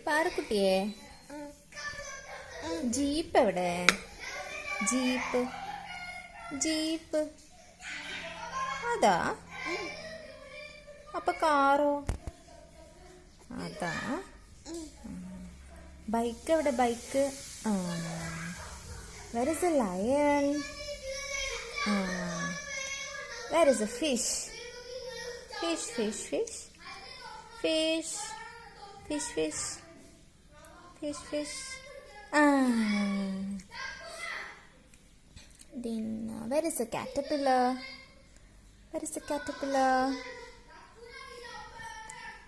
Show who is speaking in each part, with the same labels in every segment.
Speaker 1: പാറക്കുട്ടിയെ, jeep എവിടെ? Jeep jeep അതാ. അപ്പൊ കാറോ? അതാ. ബൈക്ക് എവിടെ? Bike. Where is a lion? Where is a fish? Fish, fish, fish. Fish, fish, fish. Fish, fish. Then where is a caterpillar? Where is a caterpillar?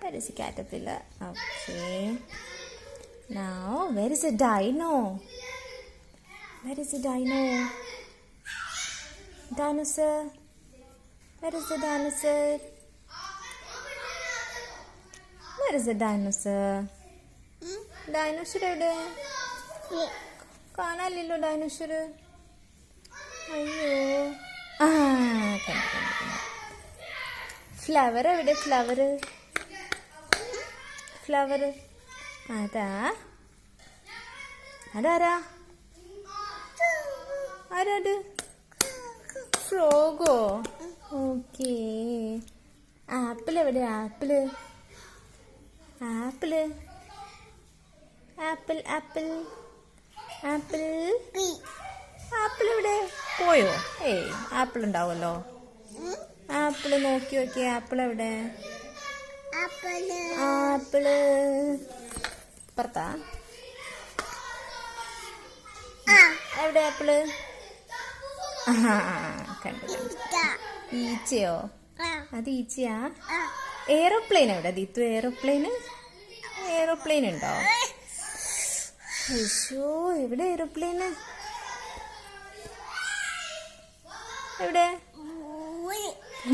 Speaker 1: Where is a caterpillar? Okay. Now where is a dino? Where is a dino? Dinosaur. Where is the dinosaur? Where is the dinosaur? Dinosaur എവിടെ? കാണാനില്ലല്ലോ dinosaur. അയ്യോ. Flower എവിടെ? Flower flower അതാ. അതാരാ? ആരാത്? ഫ്രോഗോ. Okay. Apple എവിടെ? Apple apple apple apple apple apple എവിടെ? പോയോ? ഏയ്, ആപ്പിൾ ഉണ്ടാവുമല്ലോ. ആപ്പിള് നോക്കി നോക്കിയേ. ആപ്പിൾ എവിടെ? ആപ്പിള് പുറത്താ. എവിടെ ആപ്പിള്? കണ്ടു. ഈച്ചയോ? അത് ഈച്ചയാ. എയറോപ്ലെയിൻ എവിടെ? ദീത്തു എയറോപ്ലെയിന്. എയറോപ്ലെയിൻ ഉണ്ടോ? അയ്യോ, എവിടെ എയറോപ്ലെയിന്? എവിടെ?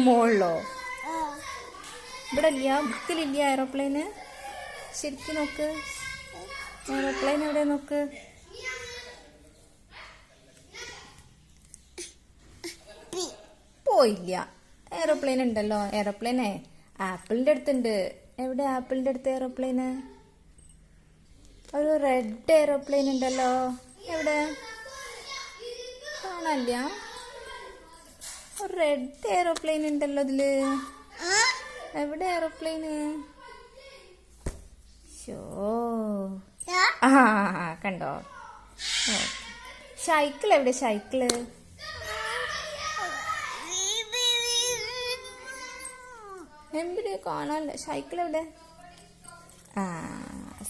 Speaker 1: മോളിലോ? ഇവിടെ ഇല്ല, ബുക്കിലില്ല എയറോപ്ലെയിന്. ശരിക്കും നോക്ക്. എയറോപ്ലെയിൻ എവിടെ? നോക്ക്. പോയില്ല. എയറോപ്ലെയിൻ ഉണ്ടല്ലോ. എയറോപ്ലെയിനേ ആപ്പിളിന്റെ അടുത്തുണ്ട്. എവിടെ ആപ്പിളിന്റെ അടുത്ത് എയറോപ്ലെയിന്? ഒരു റെഡ് എയറോപ്ലെയിൻ ഉണ്ടല്ലോ. എവിടെ? കാണാനില്ല. ഒരു റെഡ് എയറോപ്ലെയിൻ ഉണ്ടല്ലോ ഇതില്. എവിടെ എയറോപ്ലെയിന്? കണ്ടോ? സൈക്കിൾ എവിടെ? സൈക്കിള് എവിടെ? കാണാനില്ല. സൈക്കിൾ എവിടെ?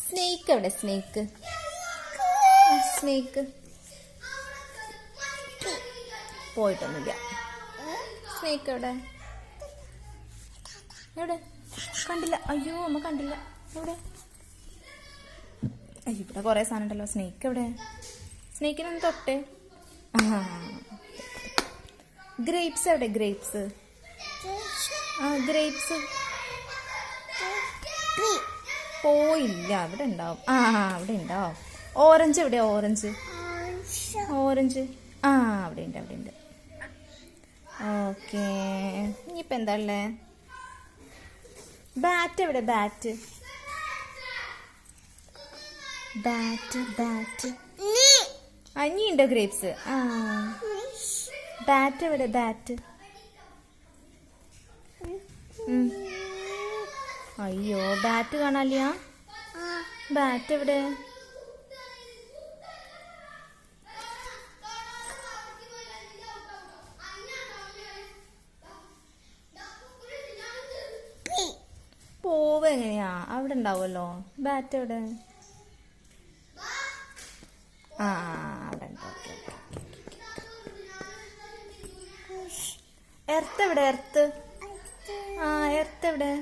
Speaker 1: സ്നേക്ക് എവിടെ? Snake snake പോയിട്ടൊന്നുമില്ല. സ്നേക്ക് എവിടെ? എവിടെ? കണ്ടില്ല. അയ്യോ, അമ്മ കണ്ടില്ല. എവിടെ? അയ്യോ, ഇവിടെ കുറെ സാധനം ഉണ്ടല്ലോ. സ്നേക്ക് എവിടെ? സ്നേക്കിനൊന്ന് തൊട്ടേ. ഗ്രേപ്സ് എവിടെ? ഗ്രേപ്സ് ഗ്രേപ്സ് പോയില്ല. അവിടെ ഉണ്ടാവും. അവിടെ ഉണ്ടാവും. ഓറഞ്ച് എവിടെ? ഓറഞ്ച് ഓറഞ്ച് അവിടെ ഉണ്ട്. അവിടെ ഉണ്ട്. ഓക്കെ. ഇനിയിപ്പോൾ എന്താ ഉള്ളേ? ബാറ്റ് എവിടെ? ബാറ്റ് ബാറ്റ് ബാറ്റ് ഇനിയുണ്ടോ ഗ്രേപ്സ്? ബാറ്റ് എവിടെ? ബാറ്റ്. അയ്യോ, ബാറ്റ് കാണാനില്ല. ബാറ്റ് എവിടെ? പോവെങ്ങനെയാ? അവിടെ ഉണ്ടാവുമല്ലോ. ബാറ്റ് എവിടെ? അവിടെ ഉണ്ട്. എർത്ത് എവിടെ? എർത്ത് എർത്ത് എവിടെ?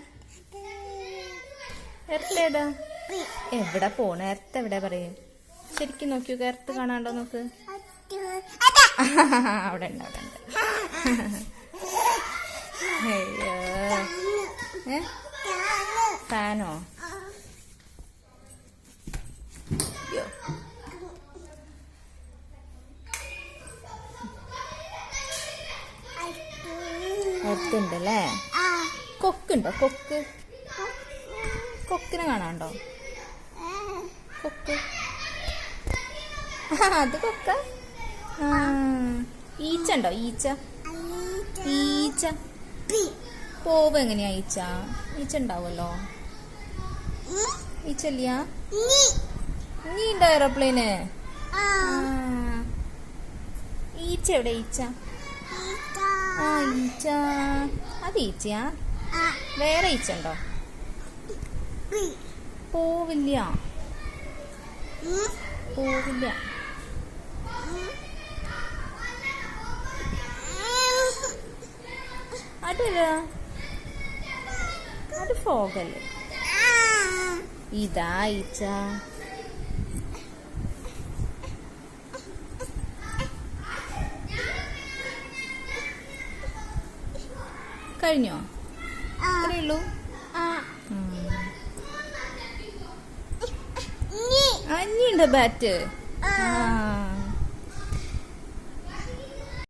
Speaker 1: എർത്ത് ഏതാ? എവിടെ പോണ? എർത്ത് എവിടെ പറയും? ശരിക്കും നോക്കി നോക്ക്. എർത്ത് കാണാണ്ടോ നോക്ക്. അവിടെ ഉണ്ട്. അവിടെ ഉണ്ട്. അയ്യോ. ഫാനോ? എർത്തുണ്ടല്ലേ. കൊക്കുണ്ടോ? കൊക്ക്. കൊക്കിനെ കാണാണ്ടോ? കൊക്ക്. അത് കൊക്ക. ഈച്ച ഉണ്ടോ? ഈച്ച. ഈച്ച പോവ് എങ്ങനെയാ? ഈച്ച ഈച്ച ഉണ്ടാവുമല്ലോ. ഈച്ചല്ല. നീ ഉണ്ടോ എയറോപ്ലെയിന്? ഈച്ച എവിടെ? ഈച്ച. ഈച്ച അത് ഈച്ചയാ? വേറെ ഈച്ച ഉണ്ടോ? പോവില്ല. പോവില്ല. അതല്ല, അത് ഫോഗല്ലേ. ഇതാ ഈച്ച. കഴിഞ്ഞോ? അത്രയുള്ളൂ. അഞ്ഞിണ്ട് ബാറ്റ്.